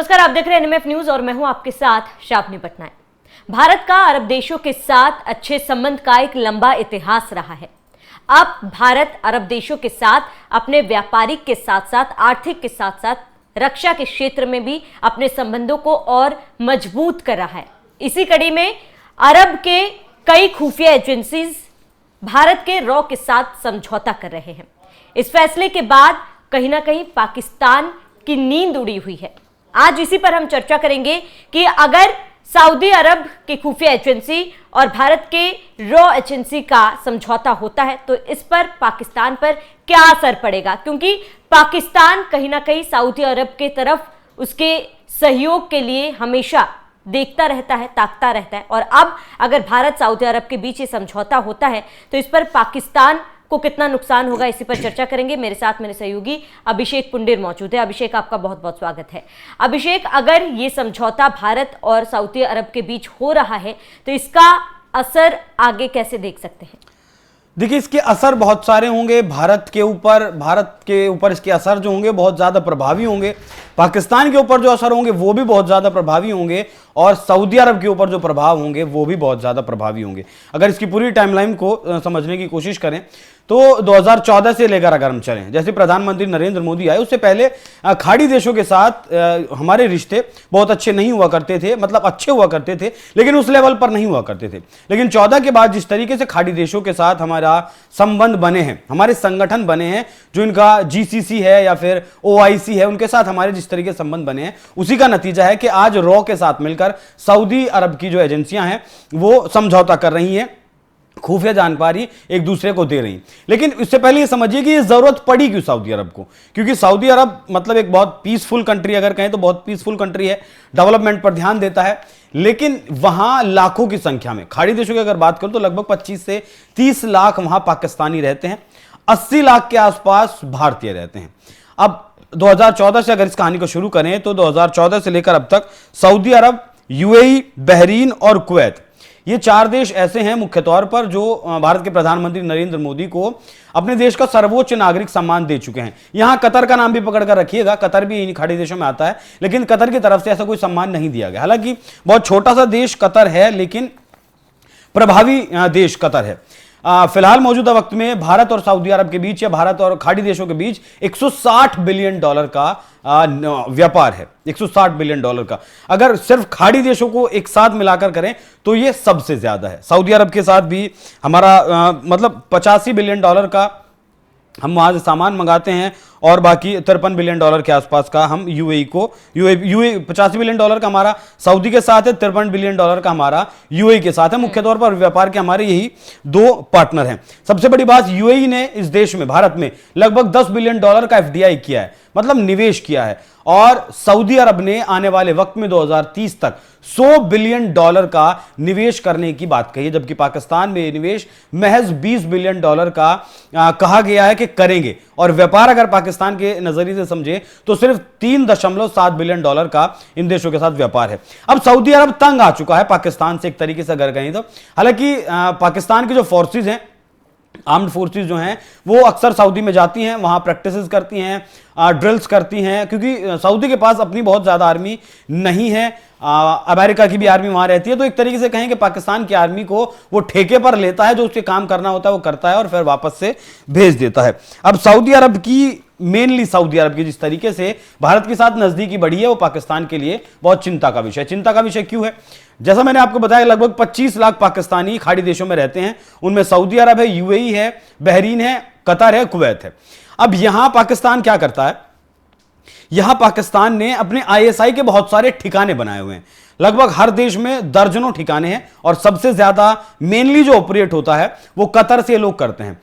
नमस्कार, आप देख रहे हैं एनएमएफ न्यूज और मैं हूं आपके साथ शापनी पटनायक। भारत का अरब देशों के साथ अच्छे संबंध का एक लंबा इतिहास रहा है। अब भारत अरब देशों के साथ अपने व्यापारिक के साथ साथ आर्थिक के साथ साथ रक्षा के क्षेत्र में भी अपने संबंधों को और मजबूत कर रहा है। इसी कड़ी में अरब के कई खुफिया एजेंसीज भारत के रॉ के साथ समझौता कर रहे हैं। इस फैसले के बाद कहीं ना कहीं पाकिस्तान की नींद उड़ी हुई है। आज इसी पर हम चर्चा करेंगे कि अगर सऊदी अरब की खुफिया एजेंसी और भारत के रॉ एजेंसी का समझौता होता है तो इस पर पाकिस्तान पर क्या असर पड़ेगा, क्योंकि पाकिस्तान कहीं ना कहीं सऊदी अरब के तरफ उसके सहयोग के लिए हमेशा देखता रहता है, ताकता रहता है। और अब अगर भारत सऊदी अरब के बीच ये समझौता होता है तो इस पर पाकिस्तान को कितना नुकसान होगा, इसी पर चर्चा करेंगे। मेरे साथ मेरे सहयोगी अभिषेक पुंडेर मौजूद है। अभिषेक, आपका बहुत बहुत स्वागत है। अभिषेक, अगर ये समझौता भारत और सऊदी अरब के बीच हो रहा है तो इसका असर आगे कैसे देख सकते हैं? देखिए, इसके असर बहुत सारे होंगे भारत के ऊपर इसके असर जो होंगे बहुत ज़्यादा प्रभावी होंगे। पाकिस्तान के ऊपर जो असर होंगे वो भी बहुत ज़्यादा प्रभावी होंगे और सऊदी अरब के ऊपर जो प्रभाव होंगे वो भी बहुत ज़्यादा प्रभावी होंगे। अगर इसकी पूरी टाइमलाइन को समझने की कोशिश करें तो 2014 से लेकर अगर हम चलें, जैसे प्रधानमंत्री नरेंद्र मोदी आए उससे पहले खाड़ी देशों के साथ हमारे रिश्ते बहुत अच्छे नहीं हुआ करते थे, मतलब अच्छे हुआ करते थे लेकिन उस लेवल पर नहीं हुआ करते थे। लेकिन 14 के बाद जिस तरीके से खाड़ी देशों के साथ हमारा संबंध बने हैं, हमारे संगठन बने हैं, जो इनका GCC है या फिर OIC है, उनके साथ हमारे जिस तरीके से संबंध बने हैं उसी का नतीजा है कि आज रॉ के साथ मिलकर सऊदी अरब की जो एजेंसियां हैं वो समझौता कर रही हैं, खुफिया जानकारी एक दूसरे को दे रही। लेकिन इससे पहले ये समझिए कि ये जरूरत पड़ी क्यों सऊदी अरब को, क्योंकि सऊदी अरब मतलब एक बहुत पीसफुल कंट्री, अगर कहें तो बहुत पीसफुल कंट्री है, डेवलपमेंट पर ध्यान देता है। लेकिन वहां लाखों की संख्या में खाड़ी देशों की अगर बात करूं तो लगभग 25 से 30 लाख वहां पाकिस्तानी रहते हैं, 80 लाख के आसपास भारतीय रहते हैं। अब 2014 से अगर इस कहानी को शुरू करें तो 2014 से लेकर अब तक सऊदी अरब, UAE, बहरीन और कुवैत, ये 4 देश ऐसे हैं मुख्य तौर पर जो भारत के प्रधानमंत्री नरेंद्र मोदी को अपने देश का सर्वोच्च नागरिक सम्मान दे चुके हैं। यहां कतर का नाम भी पकड़कर रखिएगा, कतर भी इन खाड़ी देशों में आता है, लेकिन कतर की तरफ से ऐसा कोई सम्मान नहीं दिया गया। हालांकि बहुत छोटा सा देश कतर है लेकिन प्रभावी देश कतर है। फिलहाल मौजूदा वक्त में भारत और सऊदी अरब के बीच या भारत और खाड़ी देशों के बीच $160 बिलियन का व्यापार है, $160 बिलियन का। अगर सिर्फ खाड़ी देशों को एक साथ मिलाकर करें तो यह सबसे ज्यादा है। सऊदी अरब के साथ भी हमारा मतलब $85 बिलियन का हम वहां से सामान मंगाते हैं और बाकी $53 बिलियन के आसपास का हम UAE को $85 बिलियन का हमारा सऊदी के साथ है, $53 बिलियन का हमारा UAE के साथ है। मुख्य तौर पर व्यापार के हमारे यही 2 पार्टनर हैं। सबसे बड़ी बात, UAE ने इस देश में भारत में लगभग $10 बिलियन का FDI किया है, मतलब निवेश किया है, और सऊदी अरब ने आने वाले वक्त में 2030 तक $100 बिलियन का निवेश करने की बात कही है, जबकि पाकिस्तान में निवेश महज $20 बिलियन का कहा गया है कि करेंगे। और व्यापार अगर पाकिस्तान के नजरिए से समझे तो सिर्फ $3.7 बिलियन का इन देशों के साथ व्यापार है। अब सऊदी अरब तंग आ चुका है पाकिस्तान से एक तरीके से अगर कहें तो। हालांकि पाकिस्तान की जो फोर्सेज हैं, आर्म्ड फोर्सेस जो हैं, वो अक्सर सऊदी में जाती हैं, वहां प्रैक्टिसेस करती हैं, ड्रिल्स करती हैं, क्योंकि सऊदी के पास अपनी बहुत ज़्यादा आर्मी नहीं है। अमेरिका की भी आर्मी वहां रहती है, तो एक तरीके से कहें कि पाकिस्तान की आर्मी को वो ठेके पर लेता है, जो उसके काम करना होता है वो करता है और फिर वापस से भेज देता है। अब सऊदी अरब की जिस तरीके से भारत के साथ नजदीकी बढ़ी है वो पाकिस्तान के लिए बहुत चिंता का विषय क्यों है? जैसा मैंने आपको बताया, लगभग 25 लाख पाकिस्तानी खाड़ी देशों में रहते हैं। उनमें सऊदी अरब है, UAE है, बहरीन है, कतर है, कुवैत है। अब यहां पाकिस्तान क्या करता है? यहां पाकिस्तान ने अपने ISI के बहुत सारे ठिकाने बनाए हुए हैं। लगभग हर देश में दर्जनों ठिकाने हैं और सबसे ज्यादा मेनली जो ऑपरेट होता है वो कतर से लोग करते हैं।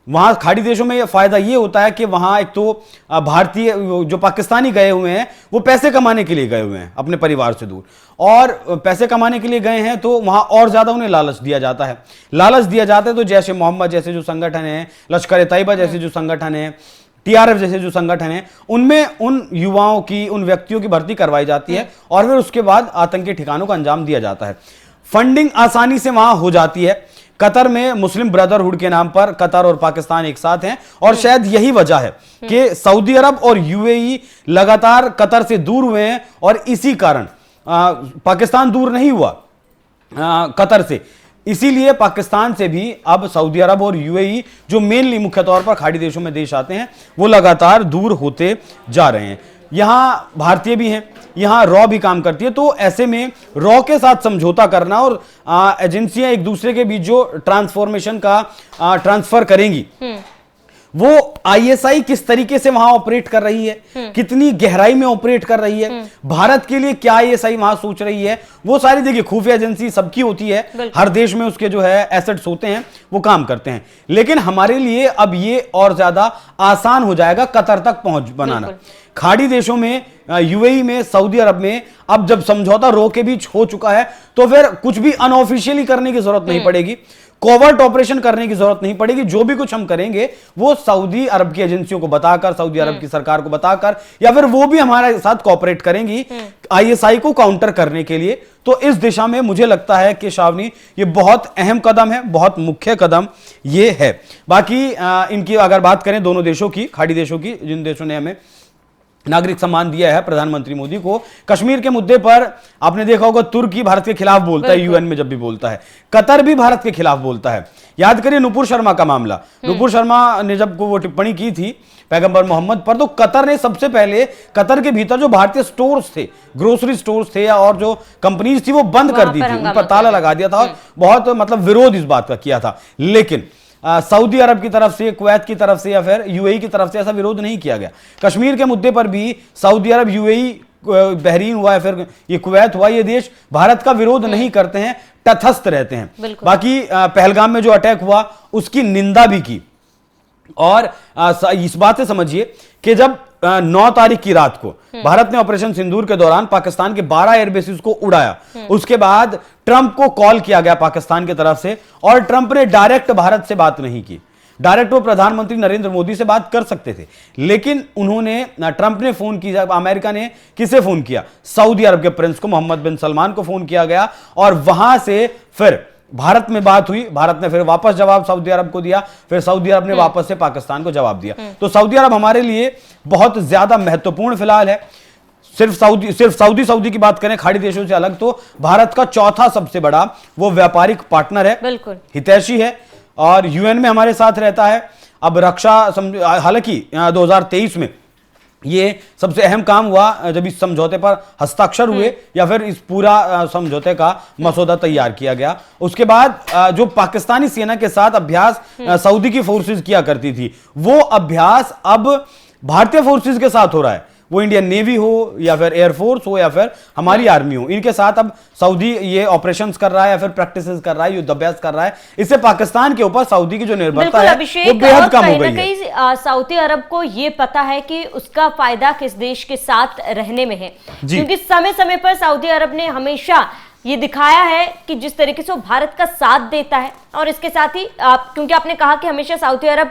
वहां खाड़ी देशों में फायदा ये होता है कि वहां एक तो भारतीय जो पाकिस्तानी गए हुए हैं वो पैसे कमाने के लिए गए हुए हैं अपने परिवार से दूर, और पैसे कमाने के लिए गए हैं तो वहां और ज्यादा उन्हें लालच दिया जाता है। तो जैसे मोहम्मद जैसे जो संगठन है, लश्कर ए तैयबा जैसे जो संगठन है, TRF जैसे जो संगठन है, उनमें उन युवाओं की, उन व्यक्तियों की भर्ती करवाई जाती है और फिर उसके बाद आतंकी ठिकानों को अंजाम दिया जाता है। फंडिंग आसानी से वहां हो जाती है। कतर में मुस्लिम ब्रदरहुड के नाम पर कतर और पाकिस्तान एक साथ हैं, और शायद यही वजह है कि सऊदी अरब और यूएई लगातार कतर से दूर हुए हैं, और इसी कारण पाकिस्तान दूर नहीं हुआ कतर से, इसीलिए पाकिस्तान से भी अब सऊदी अरब और यूएई, जो मेनली मुख्य तौर पर खाड़ी देशों में देश आते हैं, वो लगातार दूर होते जा रहे हैं। यहाँ भारतीय भी हैं, यहाँ रॉ भी काम करती है, तो ऐसे में रॉ के साथ समझौता करना और एजेंसियां एक दूसरे के बीच जो ट्रांसफॉर्मेशन का ट्रांसफर करेंगी, वो आईएसआई किस तरीके से वहां ऑपरेट कर रही है, कितनी गहराई में ऑपरेट कर रही है, भारत के लिए क्या आईएसआई वहां सोच रही है, वो सारी देखिए खुफिया एजेंसी सबकी होती है, हर देश में उसके जो है एसेट्स होते हैं, वो काम करते हैं। लेकिन हमारे लिए अब ये और ज्यादा आसान हो जाएगा कतर तक पहुंच बनाना। खाड़ी देशों में, यूएई में, सऊदी अरब में अब जब समझौता रॉ के बीच हो चुका है, तो फिर कुछ भी अनऑफिशियली करने की जरूरत नहीं पड़ेगी, कोवर्ट ऑपरेशन करने की जरूरत नहीं पड़ेगी। जो भी कुछ हम करेंगे वो सऊदी अरब की एजेंसियों को बताकर, सऊदी अरब की सरकार को बताकर, या फिर वो भी हमारे साथ कोऑपरेट करेंगी आईएसआई को काउंटर करने के लिए। तो इस दिशा में मुझे लगता है कि शावनी, ये बहुत अहम कदम है, बहुत मुख्य कदम ये है। बाकी इनकी अगर बात करें दोनों देशों की, खाड़ी देशों की, जिन देशों ने हमें नागरिक सम्मान दिया है प्रधानमंत्री मोदी को, कश्मीर के मुद्दे पर आपने देखा होगा तुर्की भारत के खिलाफ बोलता है, यूएन में जब भी बोलता है, कतर भी भारत के खिलाफ बोलता है। याद करिए नुपुर शर्मा का मामला, नुपुर शर्मा ने जब वो टिप्पणी की थी पैगंबर मोहम्मद पर, तो कतर ने सबसे पहले कतर के भीतर जो भारतीय स्टोर्स थे, ग्रोसरी स्टोर्स थे और जो कंपनीज थी, वो बंद कर दी थी, उन पर ताला लगा दिया था, बहुत मतलब विरोध इस बात का किया था। लेकिन सऊदी अरब की तरफ से, कुवैत की तरफ से या फिर यूएई की तरफ से ऐसा विरोध नहीं किया गया। कश्मीर के मुद्दे पर भी सऊदी अरब, यूएई, बहरीन हुआ या फिर ये कुवैत हुआ, ये देश भारत का विरोध नहीं करते हैं, तटस्थ रहते हैं। बाकी पहलगाम में जो अटैक हुआ उसकी निंदा भी की, और इस बात से समझिए कि जब 9 तारीख की रात को भारत ने ऑपरेशन सिंदूर के दौरान पाकिस्तान के 12 एयरबेसेस को उड़ाया, उसके बाद ट्रंप को कॉल किया गया पाकिस्तान की तरफ से, और ट्रंप ने डायरेक्ट भारत से बात नहीं की। डायरेक्ट वो प्रधानमंत्री नरेंद्र मोदी से बात कर सकते थे, लेकिन उन्होंने, ट्रंप ने फोन किया, अमेरिका ने किसे फोन किया, सऊदी अरब के प्रिंस को, मोहम्मद बिन सलमान को फोन किया गया, और वहां से फिर भारत में बात हुई। भारत ने फिर वापस जवाब सऊदी अरब को दिया, फिर सऊदी अरब ने वापस से पाकिस्तान को जवाब दिया। तो सऊदी अरब हमारे लिए बहुत ज्यादा महत्वपूर्ण फिलहाल है। सिर्फ सऊदी की बात करें खाड़ी देशों से अलग, तो भारत का चौथा सबसे बड़ा वो व्यापारिक पार्टनर है, बिल्कुल हितैषी है, और यूएन में हमारे साथ रहता है। अब रक्षा, हालांकि 2023 में ये सबसे अहम काम हुआ जब इस समझौते पर हस्ताक्षर हुए, या फिर इस पूरा समझौते का मसौदा तैयार किया गया। उसके बाद जो पाकिस्तानी सेना के साथ अभ्यास सऊदी की फोर्सेस किया करती थी, वो अभ्यास अब भारतीय फोर्सेस के साथ हो रहा है। वो इंडियन नेवी हो या फिर एयरफोर्स हो या फिर हमारी आर्मी हो, इनके साथ अब सऊदी ये ऑपरेशंस कर रहा है या फिर प्रैक्टिसेस कर रहा है, युद्धाभ्यास कर रहा है। इससे पाकिस्तान के ऊपर सऊदी की जो निर्भरता है वो बेहद कम हो गई है। सऊदी अरब को ये पता है कि उसका फायदा किस देश के साथ रहने में है, क्योंकि समय समय पर सऊदी अरब ने हमेशा ये दिखाया है कि जिस तरीके से वो भारत का साथ देता है, और इसके साथ ही क्योंकि आपने कहा कि हमेशा सऊदी अरब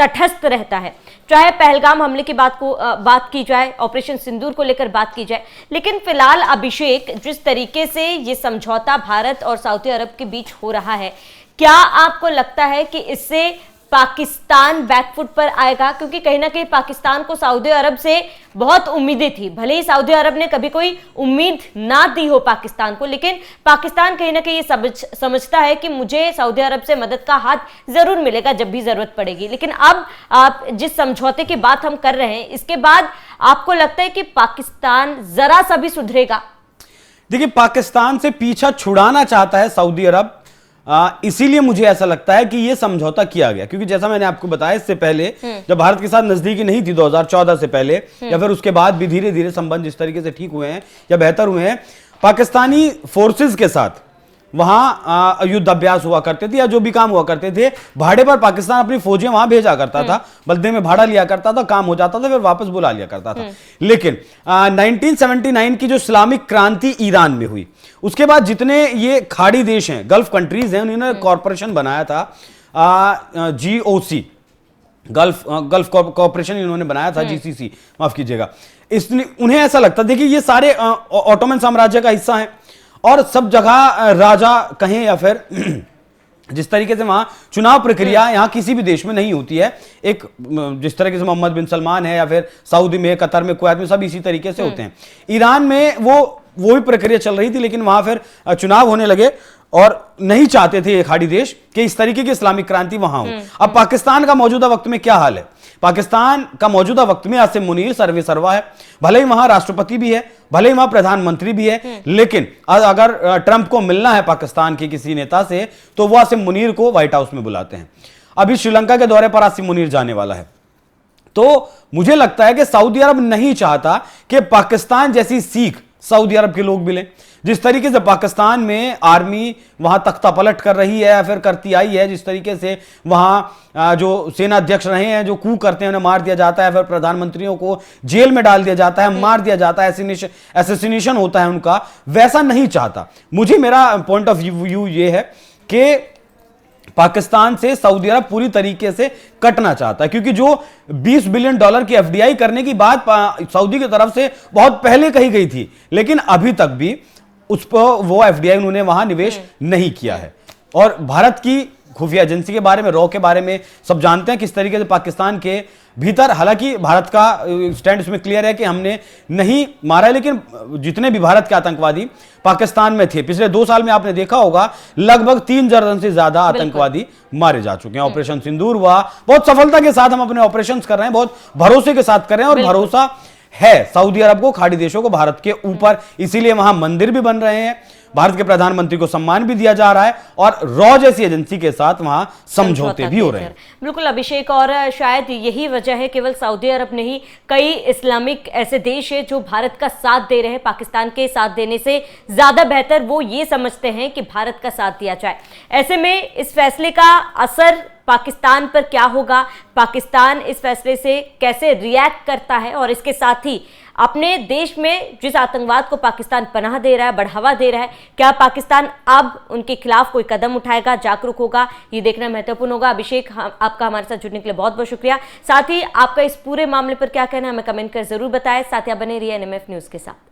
तटस्थ रहता है, चाहे पहलगाम हमले की बात की जाए, ऑपरेशन सिंदूर को लेकर बात की जाए। लेकिन फिलहाल अभिषेक, जिस तरीके से ये समझौता भारत और सऊदी अरब के बीच हो रहा है, क्या आपको लगता है कि इससे पाकिस्तान बैकफुट पर आएगा? क्योंकि कहीं ना कहीं पाकिस्तान को सऊदी अरब से बहुत उम्मीदें थी, भले ही सऊदी अरब ने कभी कोई उम्मीद ना दी हो पाकिस्तान को, लेकिन पाकिस्तान कहीं ना कहीं ये समझता है कि मुझे सऊदी अरब से मदद का हाथ जरूर मिलेगा जब भी जरूरत पड़ेगी। लेकिन अब आप जिस समझौते की बात हम कर रहे हैं, इसके बाद आपको लगता है कि पाकिस्तान जरा सा भी सुधरेगा? देखिए, पाकिस्तान से पीछा छुड़ाना चाहता है सऊदी अरब, इसीलिए मुझे ऐसा लगता है कि यह समझौता किया गया। क्योंकि जैसा मैंने आपको बताया, इससे पहले जब भारत के साथ नजदीकी नहीं थी 2014 से पहले, या फिर उसके बाद भी धीरे धीरे संबंध जिस तरीके से ठीक हुए हैं या बेहतर हुए हैं, पाकिस्तानी फोर्सेस के साथ वहां युद्ध अभ्यास हुआ करते थे या जो भी काम हुआ करते थे, भाड़े पर पाकिस्तान अपनी फौजें वहां भेजा करता था, बदले में भाड़ा लिया करता था, काम हो जाता था, फिर वापस बुला लिया करता था। लेकिन 1979 की जो इस्लामिक क्रांति ईरान में हुई, उसके बाद जितने ये खाड़ी देश हैं, गल्फ कंट्रीज हैं, उन्होंने कॉरपोरेशन बनाया था, GOC, गल्फ कॉरपोरेशन इन्होंने बनाया था, GCC माफ कीजिएगा। इसलिए उन्हें ऐसा लगता, देखिए ये सारे ऑटोमन साम्राज्य का हिस्सा हैं, और सब जगह राजा कहें या फिर जिस तरीके से वहां चुनाव प्रक्रिया यहाँ किसी भी देश में नहीं होती है, एक जिस तरीके से मोहम्मद बिन सलमान है या फिर सऊदी में, कतर में, कुवैत में, सब इसी तरीके से होते हैं। ईरान में वो भी प्रक्रिया चल रही थी, लेकिन वहां फिर चुनाव होने लगे और नहीं चाहते थे ये खाड़ी देश कि इस तरीके की इस्लामिक क्रांति वहां हो। अब पाकिस्तान का मौजूदा वक्त में क्या हाल है? पाकिस्तान का मौजूदा वक्त में आसिम मुनीर सर्वे सर्वा है, भले ही वहां राष्ट्रपति भी है, भले ही वहां प्रधानमंत्री भी है, लेकिन अगर ट्रंप को मिलना है पाकिस्तान के किसी नेता से तो वो आसिम मुनीर को व्हाइट हाउस में बुलाते हैं। अभी श्रीलंका के दौरे पर आसिम मुनीर जाने वाला है। तो मुझे लगता है कि सऊदी अरब नहीं चाहता कि पाकिस्तान जैसी सीख सऊदी अरब के लोग भी लें। जिस तरीके से पाकिस्तान में आर्मी वहां तख्ता पलट कर रही है या फिर करती आई है, जिस तरीके से वहां जो सेना अध्यक्ष रहे हैं, जो कू करते हैं उन्हें मार दिया जाता है, फिर प्रधानमंत्रियों को जेल में डाल दिया जाता है, मार दिया जाता है, एसेसिनेशन होता है उनका, वैसा नहीं चाहता। मुझे मेरा पॉइंट ऑफ व्यू ये है कि पाकिस्तान से सऊदी अरब पूरी तरीके से कटना चाहता है, क्योंकि जो $20 बिलियन की एफडीआई करने की बात सऊदी की तरफ से बहुत पहले कही गई थी, लेकिन अभी तक भी उस पर वो एफडीआई उन्होंने वहां निवेश नहीं किया है। और भारत की खुफिया एजेंसी के बारे में, रॉ के बारे में सब जानते हैं किस तरीके से पाकिस्तान के भीतर, हालांकि भारत का स्टैंड इसमें क्लियर है कि हमने नहीं मारा है, लेकिन जितने भी भारत के आतंकवादी पाकिस्तान में थे, पिछले 2 साल में आपने देखा होगा लगभग 3 दर्जन से ज्यादा आतंकवादी मारे जा चुके हैं। ऑपरेशन सिंदूर हुआ, बहुत सफलता के साथ हम अपने ऑपरेशन कर रहे हैं, बहुत भरोसे के साथ कर रहे हैं, और भरोसा है सऊदी अरब को, खाड़ी देशों को भारत के ऊपर, इसीलिए वहां मंदिर भी बन रहे हैं, भारत के प्रधानमंत्री को सम्मान भी दिया जा रहा है, और रॉ जैसी एजेंसी के साथ वहां समझौते भी हो रहे हैं। बिल्कुल अभिषेक, और शायद यही वजह है, केवल सऊदी अरब नहीं, कई इस्लामिक ऐसे देश है जो भारत का साथ दे रहे हैं। पाकिस्तान के साथ देने से ज्यादा बेहतर वो ये समझते हैं कि भारत का साथ दिया जाए। ऐसे में इस फैसले का असर पाकिस्तान पर क्या होगा, पाकिस्तान इस फैसले से कैसे रिएक्ट करता है, और इसके साथ ही अपने देश में जिस आतंकवाद को पाकिस्तान पनाह दे रहा है, बढ़ावा दे रहा है, क्या पाकिस्तान अब उनके खिलाफ कोई कदम उठाएगा, जागरूक होगा, ये देखना महत्वपूर्ण होगा। अभिषेक, आपका हमारे साथ जुड़ने के लिए बहुत बहुत शुक्रिया। साथ ही आपका इस पूरे मामले पर क्या कहना है हमें कमेंट कर जरूर बताएं। साथ ही आप बने रहिए एनएमएफ न्यूज के साथ।